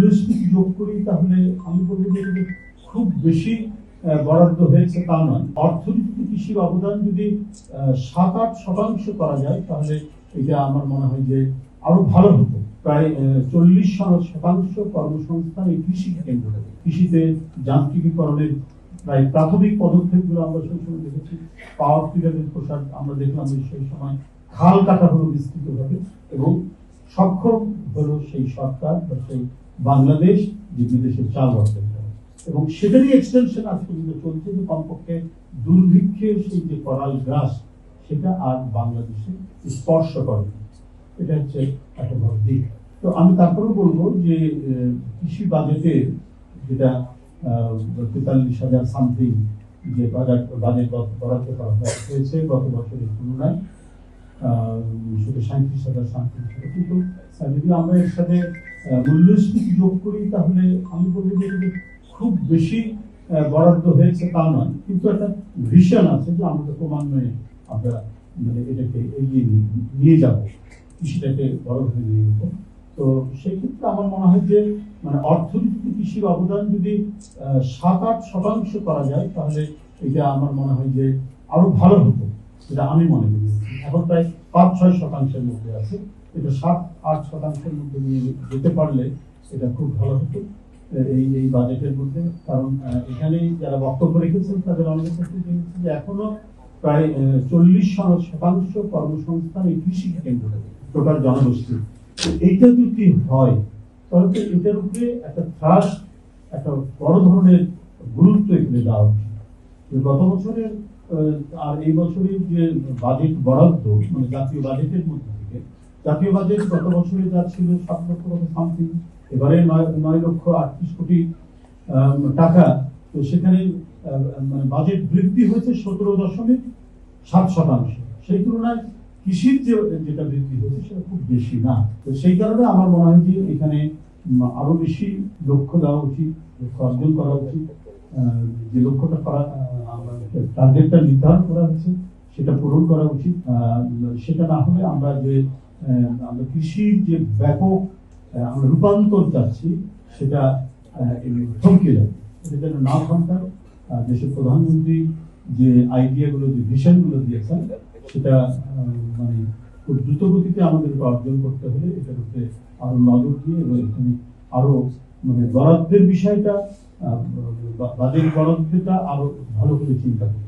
মূল্যস্ফীতি যোগ করি তাহলে আমি বলবো যে এটা খুব বেশি বরাদ্দ হয়েছে তা নয়। অর্থনীতিতে কৃষির অবদান যদি 7-8% করা যায় তাহলে এটা আমার মনে হয় যে আরো ভালো হতো। প্রায় 40% কর্মসংস্থান এই কৃষিকে কেন্দ্র করে। কৃষিতে যান্ত্রিকীকরণের প্রায় প্রাথমিক পদক্ষেপগুলো আমরা সেই সময় দেখেছি। পাওয়ার টিলারের প্রসার আমরা দেখলাম যে সেই সময় খাল কাটা হলো বিস্তৃতভাবে, এবং সক্ষম হলো সেই সরকার বা সেই বাংলাদেশ যে বিদেশে চাল রপ্তানি করে, এবং সেটারই এক্সটেনশন আজ পর্যন্ত চলছে যে কমপক্ষে দুর্ভিক্ষের সেই যে করাল গ্রাস সেটা আর বাংলাদেশে স্পর্শ করে। এটা হচ্ছে একটা বড় দিক। তো আমি তারপরেও বলবো যে কৃষি বাজেটে যেটা 43,000 সামথিং যে বাজেট বরাদ্দ করা হয়েছে গত বছরের তুলনায়, সেটা 37,000 সামথিং ছিল। কিন্তু যদি আমরা এর সাথে মূল্যস্ফীতি যোগ করি তাহলে আমি বলবো যে এটা খুব বেশি বরাদ্দ হয়েছে তা নয়, কিন্তু একটা ভিশন আছে যে আমরা ক্রমান্বয়ে আমরা মানে এটাকে এগিয়ে নিয়ে যাবো, কৃষিটাকে বড়ভাবে নিয়ে যেতে। তো সেই ক্ষেত্রে আমার মনে হয় যে মানে অর্থনীতিতে কৃষির অবদান যদি 7-8% করা যায় তাহলে এটা আমার মনে হয় যে আরো ভালো হতো, যেটা আমি মনে করি। এখন প্রায় 5-6% মধ্যে আছে, এটা 7-8% মধ্যে নিয়ে যেতে পারলে এটা খুব ভালো হতো এই বাজেটের মধ্যে। কারণ এখানে যারা বক্তব্য রেখেছেন তাদের অনেকের ক্ষেত্রে দেখেছি যে এখনো প্রায় 40% কর্মসংস্থান এই কৃষিকে কেন্দ্র করে টোটাল জনগোষ্ঠী। এইটা যদি হয় তাহলে তো এটার উপরে একটা ট্রাস্ট, একটা বড় ধরনের গুরুত্ব এখানে দেওয়া উচিত। গত বছরের আর এই বছরের যে বাজেট বরাদ্দ মানে জাতীয় বাজেটের মধ্যে থেকে, জাতীয় বাজেট গত বছরে যা ছিল 7 লক্ষ সামথিং, এবারে 9,38,00,000,000 টাকা। তো সেখানে মানে বাজেট বৃদ্ধি হয়েছে 17.7%। সেই তুলনায় কৃষির যেটা বৃদ্ধি হয়েছে সেটা খুব বেশি না। তো সেই কারণে আমার মনে হয় যে এখানে আরো বেশি লক্ষ্য দেওয়া উচিত, লক্ষ্য অর্জন করা উচিত। যে লক্ষ্যটা করা টার্গেটটা নির্ধারণ করা হয়েছে সেটা পূরণ করা উচিত। সেটা না হলে আমরা যে আমরা কৃষির যে ব্যাপক আমরা রূপান্তর চাচ্ছি সেটা থমকে যাবে। এটা যেন না থমকায়। দেশের প্রধানমন্ত্রী যে আইডিয়াগুলো, যে ভিশনগুলো দিয়েছেন সেটা মানে খুব দ্রুত গতিতে আমাদের অর্জন করতে হলে এটার উপরে আরো নজর দিয়ে এবং এখানে আরো মানে বরাদ্দের বিষয়টা, বাজেট বরাদ্দটা আরো ভালো করে চিন্তা করতে